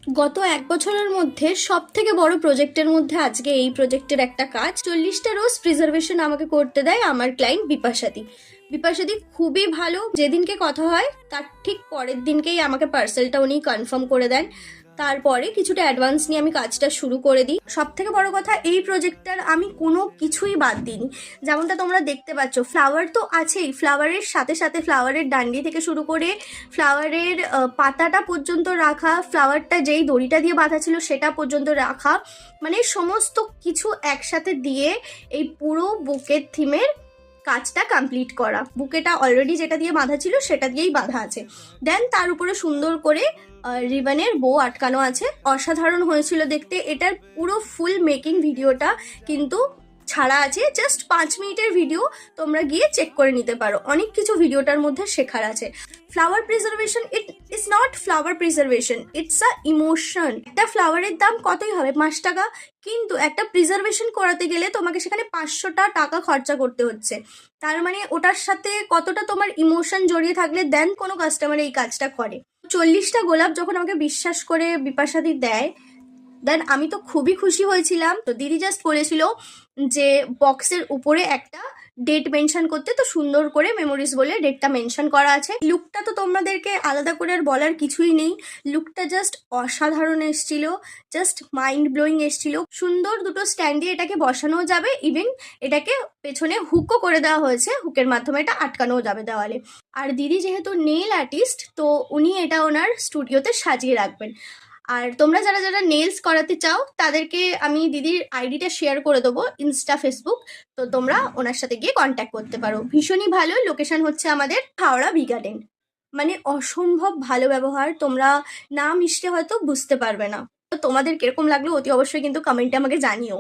গত 1 বছরের মধ্যে সব থেকে বড় প্রজেক্টের মধ্যে আজকে এই প্রজেক্টের একটা কাজ। 40টা রোজ প্রিজার্ভেশন আমাকে করতে দেয় আমার ক্লায়েন্ট বিপাশাদি। বিপাশাদি খুবই ভালো, যেদিনকে কথা হয় তার ঠিক পরের দিনকেই আমাকে পার্সেলটা উনি কনফার্ম করে দেন। তারপরে কিছুটা অ্যাডভান্স নিয়ে আমি কাজটা শুরু করে দিই। সব থেকে বড় কথা, এই প্রজেক্টটার আমি কোনো কিছুই বাদ দিইনি। যেমনটা তোমরা দেখতে পাচ্ছ, ফ্লাওয়ার তো আছেই, ফ্লাওয়ারের সাথে সাথে ফ্লাওয়ারের ডান্ডি থেকে শুরু করে ফ্লাওয়ারের পাতাটা পর্যন্ত রাখা, ফ্লাওয়ারটা যেই দড়িটা দিয়ে বাঁধা ছিল সেটা পর্যন্ত রাখা, মানে সমস্ত কিছু একসাথে দিয়ে এই পুরো বুকের থিমের কাজটা কমপ্লিট করা। বুকেটা অলরেডি যেটা দিয়ে বাঁধা ছিল সেটা দিয়েই বাঁধা আছে। দেন তার উপরে সুন্দর করে রিবনের বো আটকানো আছে। অসাধারণ হয়েছিল দেখতে। এটার পুরো ফুল মেকিং ভিডিওটা কিন্তু ছাড়া আছে, জাস্ট 5 মিনিটের ভিডিও, তোমরা গিয়ে চেক করে নিতে পারো। অনেক কিছু ভিডিওটার মধ্যে শেখার আছে। Flower preservation it is not flower preservation, it's a emotion. একটা ফ্লাওয়ারের দাম কতই হবে, 5 টাকা, কিন্তু একটা প্রিজার্ভেশন করাতে গেলে তোমাকে সেখানে 500টা টাকা খরচা করতে হচ্ছে। তার মানে ওটার সাথে কতটা তোমার ইমোশন জড়িয়ে থাকলে দেন কোনো কাস্টমার এই কাজটা করে। 40টা গোলাপ যখন আমাকে বিশ্বাস করে বিপাশাদি দেয়, দেন আমি তো খুবই খুশি হয়েছিলাম। তো দিদি জাস্ট বলেছিল যে বক্সের উপরে একটা ডেট মেনশন করতে, তো সুন্দর করে মেমোরিজ বলে ডেটটা মেনশন করা আছে। লুকটা তো তোমাদেরকে আলাদা করে আর বলার কিছুই নেই, লুকটা জাস্ট অসাধারণ এসছিল, জাস্ট মাইন্ড ব্লোয়িং এসছিল। সুন্দর দুটো স্ট্যান্ডে এটাকে বসানো যাবে, ইভেন এটাকে পেছনে হুকও করে দেওয়া হয়েছে, হুকের মাধ্যমে এটা আটকানোও যাবে দেওয়ালে। আর দিদি যেহেতু নেল আর্টিস্ট, তো উনি এটা ওনার স্টুডিওতে সাজিয়ে রাখবেন। আর তোমরা যারা যারা নেলস করাতে চাও তাদেরকে আমি দিদির আইডিটা শেয়ার করে দেবো, ইনস্টা, ফেসবুক, তো তোমরা ওনার সাথে গিয়ে কন্ট্যাক্ট করতে পারো। ভীষণই ভালো। লোকেশন হচ্ছে আমাদের হাওড়া ভি গার্ডেন। মানে অসম্ভব ভালো ব্যবহার, তোমরা না মিশলে হয়তো বুঝতে পারবে না। তো তোমাদের কিরকম লাগলো অতি অবশ্যই কিন্তু কমেন্টে আমাকে জানিও।